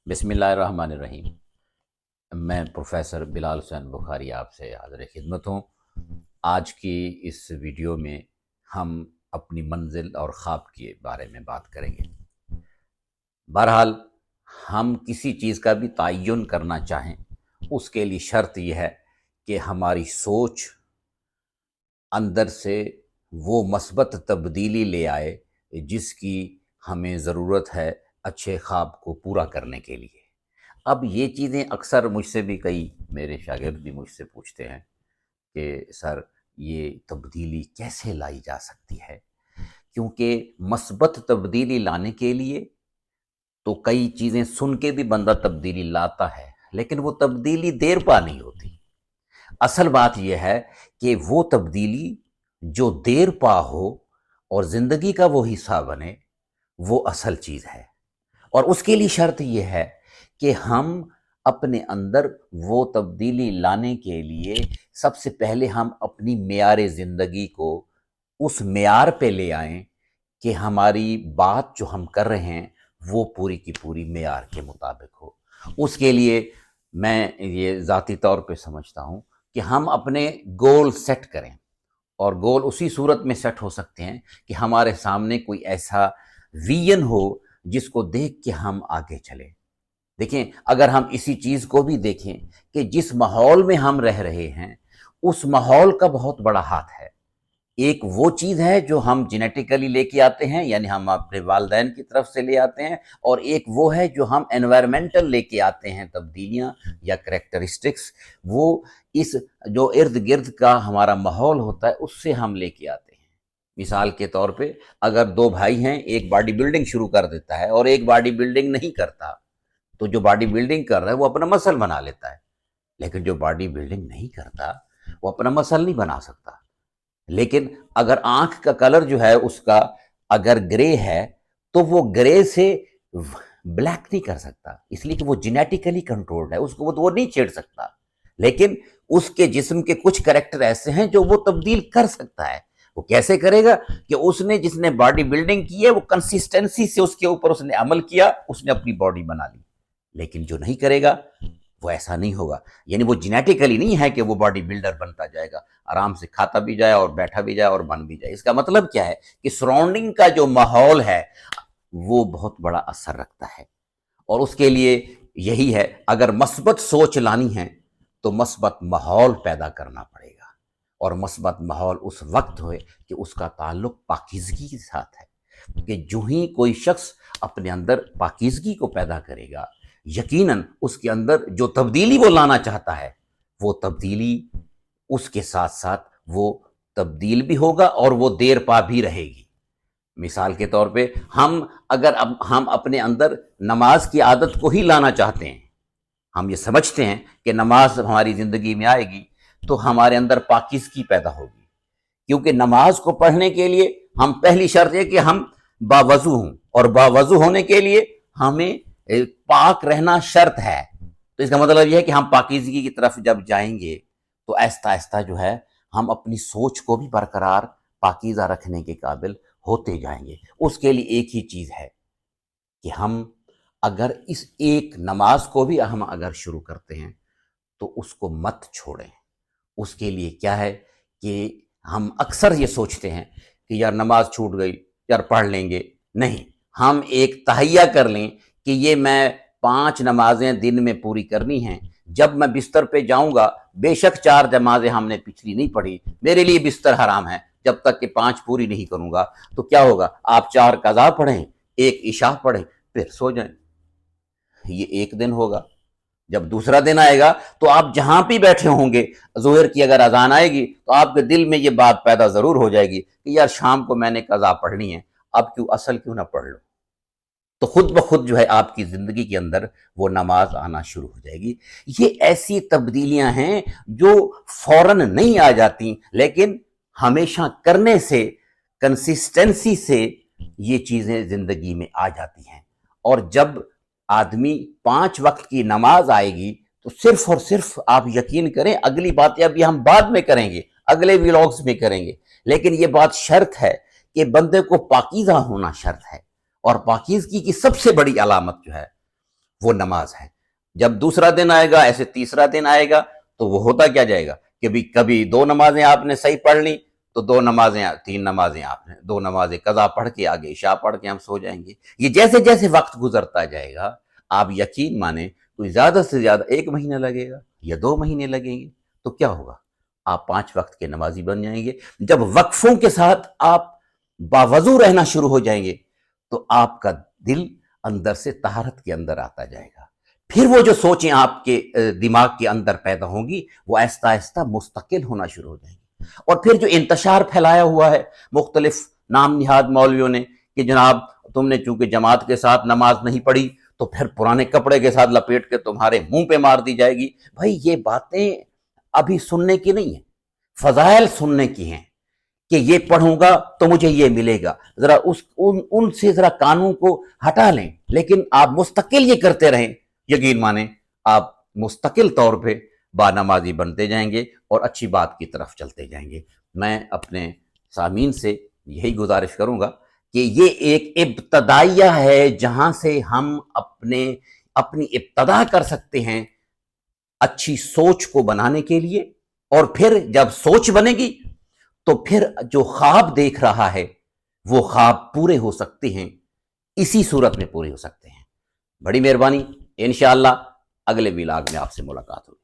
بسم اللہ الرحمن الرحیم۔ میں پروفیسر بلال حسین بخاری آپ سے حاضر خدمت ہوں۔ آج کی اس ویڈیو میں ہم اپنی منزل اور خواب کے بارے میں بات کریں گے۔ بہرحال ہم کسی چیز کا بھی تعین کرنا چاہیں، اس کے لیے شرط یہ ہے کہ ہماری سوچ اندر سے وہ مثبت تبدیلی لے آئے جس کی ہمیں ضرورت ہے اچھے خواب کو پورا کرنے کے لیے۔ اب یہ چیزیں اکثر مجھ سے بھی کئی میرے شاگرد بھی مجھ سے پوچھتے ہیں کہ سر یہ تبدیلی کیسے لائی جا سکتی ہے، کیونکہ مثبت تبدیلی لانے کے لیے تو کئی چیزیں سن کے بھی بندہ تبدیلی لاتا ہے، لیکن وہ تبدیلی دیر پا نہیں ہوتی۔ اصل بات یہ ہے کہ وہ تبدیلی جو دیر پا ہو اور زندگی کا وہ حصہ بنے، وہ اصل چیز ہے۔ اور اس کے لیے شرط یہ ہے کہ ہم اپنے اندر وہ تبدیلی لانے کے لیے سب سے پہلے ہم اپنی معیار زندگی کو اس معیار پہ لے آئیں کہ ہماری بات جو ہم کر رہے ہیں وہ پوری کی پوری معیار کے مطابق ہو۔ اس کے لیے میں یہ ذاتی طور پہ سمجھتا ہوں کہ ہم اپنے گول سیٹ کریں، اور گول اسی صورت میں سیٹ ہو سکتے ہیں کہ ہمارے سامنے کوئی ایسا ویژن ہو جس کو دیکھ کے ہم آگے چلیں۔ دیکھیں، اگر ہم اسی چیز کو بھی دیکھیں کہ جس ماحول میں ہم رہ رہے ہیں اس ماحول کا بہت بڑا ہاتھ ہے۔ ایک وہ چیز ہے جو ہم جینیٹیکلی لے کے آتے ہیں، یعنی ہم اپنے والدین کی طرف سے لے آتے ہیں، اور ایک وہ ہے جو ہم انوائرمنٹل لے کے آتے ہیں، تبدیلیاں یا کریکٹرسٹکس، وہ اس جو ارد گرد کا ہمارا ماحول ہوتا ہے اس سے ہم لے کے آتے ہیں۔ مثال کے طور پہ اگر دو بھائی ہیں، ایک باڈی بلڈنگ شروع کر دیتا ہے اور ایک باڈی بلڈنگ نہیں کرتا، تو جو باڈی بلڈنگ کر رہا ہے وہ اپنا مسل بنا لیتا ہے، لیکن جو باڈی بلڈنگ نہیں کرتا وہ اپنا مسل نہیں بنا سکتا۔ لیکن اگر آنکھ کا کلر جو ہے اس کا اگر گرے ہے تو وہ گرے سے بلیک نہیں کر سکتا، اس لیے کہ وہ جینیٹیکلی کنٹرولڈ ہے، اس کو وہ نہیں چھیڑ سکتا۔ لیکن اس کے جسم کے کچھ کریکٹر ایسے ہیں جو وہ تبدیل کر سکتا ہے۔ وہ کیسے کرے گا کہ جس نے باڈی بلڈنگ کی ہے وہ کنسسٹنسی سے اس کے اوپر اس نے عمل کیا، اس نے اپنی باڈی بنا لی۔ لیکن جو نہیں کرے گا وہ ایسا نہیں ہوگا، یعنی وہ جینیٹیکلی نہیں ہے کہ وہ باڈی بلڈر بنتا جائے گا، آرام سے کھاتا بھی جائے اور بیٹھا بھی جائے اور بن بھی جائے۔ اس کا مطلب کیا ہے کہ سراؤنڈنگ کا جو ماحول ہے وہ بہت بڑا اثر رکھتا ہے، اور اس کے لیے یہی ہے، اگر مثبت سوچ لانی ہے تو مثبت ماحول پیدا کرنا پڑے گا، اور مثبت ماحول اس وقت ہوئے کہ اس کا تعلق پاکیزگی کے ساتھ ہے، کہ جو ہی کوئی شخص اپنے اندر پاکیزگی کو پیدا کرے گا، یقیناً اس کے اندر جو تبدیلی وہ لانا چاہتا ہے وہ تبدیلی اس کے ساتھ ساتھ وہ تبدیل بھی ہوگا اور وہ دیر پا بھی رہے گی۔ مثال کے طور پہ ہم اپنے اندر نماز کی عادت کو ہی لانا چاہتے ہیں، ہم یہ سمجھتے ہیں کہ نماز ہماری زندگی میں آئے گی تو ہمارے اندر پاکیزگی پیدا ہوگی، کیونکہ نماز کو پڑھنے کے لیے ہم پہلی شرط ہے کہ ہم باوضو ہوں، اور باوضو ہونے کے لیے ہمیں پاک رہنا شرط ہے۔ تو اس کا مطلب یہ ہے کہ ہم پاکیزگی کی طرف جب جائیں گے تو آہستہ آہستہ جو ہے ہم اپنی سوچ کو بھی برقرار پاکیزہ رکھنے کے قابل ہوتے جائیں گے۔ اس کے لیے ایک ہی چیز ہے کہ ہم اگر اس ایک نماز کو بھی ہم اگر شروع کرتے ہیں تو اس کو مت چھوڑیں۔ اس کے لیے کیا ہے کہ ہم اکثر یہ سوچتے ہیں کہ یار نماز چھوٹ گئی، یار پڑھ لیں گے۔ نہیں، ہم ایک تہیہ کر لیں کہ یہ میں 5 نمازیں دن میں پوری کرنی ہیں، جب میں بستر پہ جاؤں گا بے شک 4 نمازیں ہم نے پچھلی نہیں پڑھی، میرے لیے بستر حرام ہے جب تک کہ 5 پوری نہیں کروں گا۔ تو کیا ہوگا، آپ 4 قضا پڑھیں، 1 عشاء پڑھیں، پھر سو جائیں۔ یہ ایک دن ہوگا۔ جب دوسرا دن آئے گا تو آپ جہاں بھی بیٹھے ہوں گے، ظہر کی اگر اذان آئے گی تو آپ کے دل میں یہ بات پیدا ضرور ہو جائے گی کہ یار شام کو میں نے قضا پڑھنی ہے، اب اصل کیوں نہ پڑھ لو۔ تو خود بخود جو ہے آپ کی زندگی کے اندر وہ نماز آنا شروع ہو جائے گی۔ یہ ایسی تبدیلیاں ہیں جو فوراً نہیں آ جاتی، لیکن ہمیشہ کرنے سے، کنسسٹنسی سے یہ چیزیں زندگی میں آ جاتی ہیں۔ اور جب آدمی 5 وقت کی نماز آئے گی تو صرف اور صرف آپ یقین کریں، اگلی باتیں ابھی ہم بعد میں کریں گے، اگلے ویلاگز میں کریں گے، لیکن یہ بات شرط ہے کہ بندے کو پاکیزہ ہونا شرط ہے۔ اور پاکیزگی کی سب سے بڑی علامت جو ہے وہ نماز ہے۔ جب دوسرا دن آئے گا، ایسے تیسرا دن آئے گا، تو وہ ہوتا کیا جائے گا کہ بھی کبھی 2 نمازیں آپ نے صحیح پڑھ لی، تو 2 نمازیں 3 نمازیں آپ نے 2 نمازیں قضا پڑھ کے آگے عشاء پڑھ کے ہم سو جائیں گے۔ یہ جیسے جیسے وقت گزرتا جائے گا، آپ یقین مانیں تو زیادہ سے زیادہ 1 مہینہ لگے گا یا 2 مہینے لگیں گے، تو کیا ہوگا؟ آپ 5 وقت کے نمازی بن جائیں گے۔ جب وقفوں کے ساتھ آپ باوضو رہنا شروع ہو جائیں گے، تو آپ کا دل اندر سے طہارت کے اندر آتا جائے گا۔ پھر وہ جو سوچیں آپ کے دماغ کے اندر پیدا ہوں گی، وہ آہستہ آہستہ مستقل ہونا شروع ہو جائیں گی۔ اور پھر جو انتشار پھیلایا ہوا ہے مختلف نام نہاد مولویوں نے کہ جناب تم نے چونکہ جماعت کے ساتھ نماز نہیں پڑھی، تو پھر پرانے کپڑے کے ساتھ لپیٹ کے تمہارے منہ پہ مار دی جائے گی۔ بھائی یہ باتیں ابھی سننے کی نہیں ہیں، فضائل سننے کی ہیں کہ یہ پڑھوں گا تو مجھے یہ ملے گا۔ ذرا ان سے ذرا کانوں کو ہٹا لیں، لیکن آپ مستقل یہ کرتے رہیں، یقین مانیں آپ مستقل طور پہ با نمازی بنتے جائیں گے اور اچھی بات کی طرف چلتے جائیں گے۔ میں اپنے سامعین سے یہی گزارش کروں گا کہ یہ ایک ابتدائیہ ہے جہاں سے ہم اپنی ابتدا کر سکتے ہیں اچھی سوچ کو بنانے کے لیے، اور پھر جب سوچ بنے گی تو پھر جو خواب دیکھ رہا ہے وہ خواب پورے ہو سکتے ہیں، اسی صورت میں پورے ہو سکتے ہیں۔ بڑی مہربانی، انشاءاللہ اگلے ولاگ میں آپ سے ملاقات ہوگی۔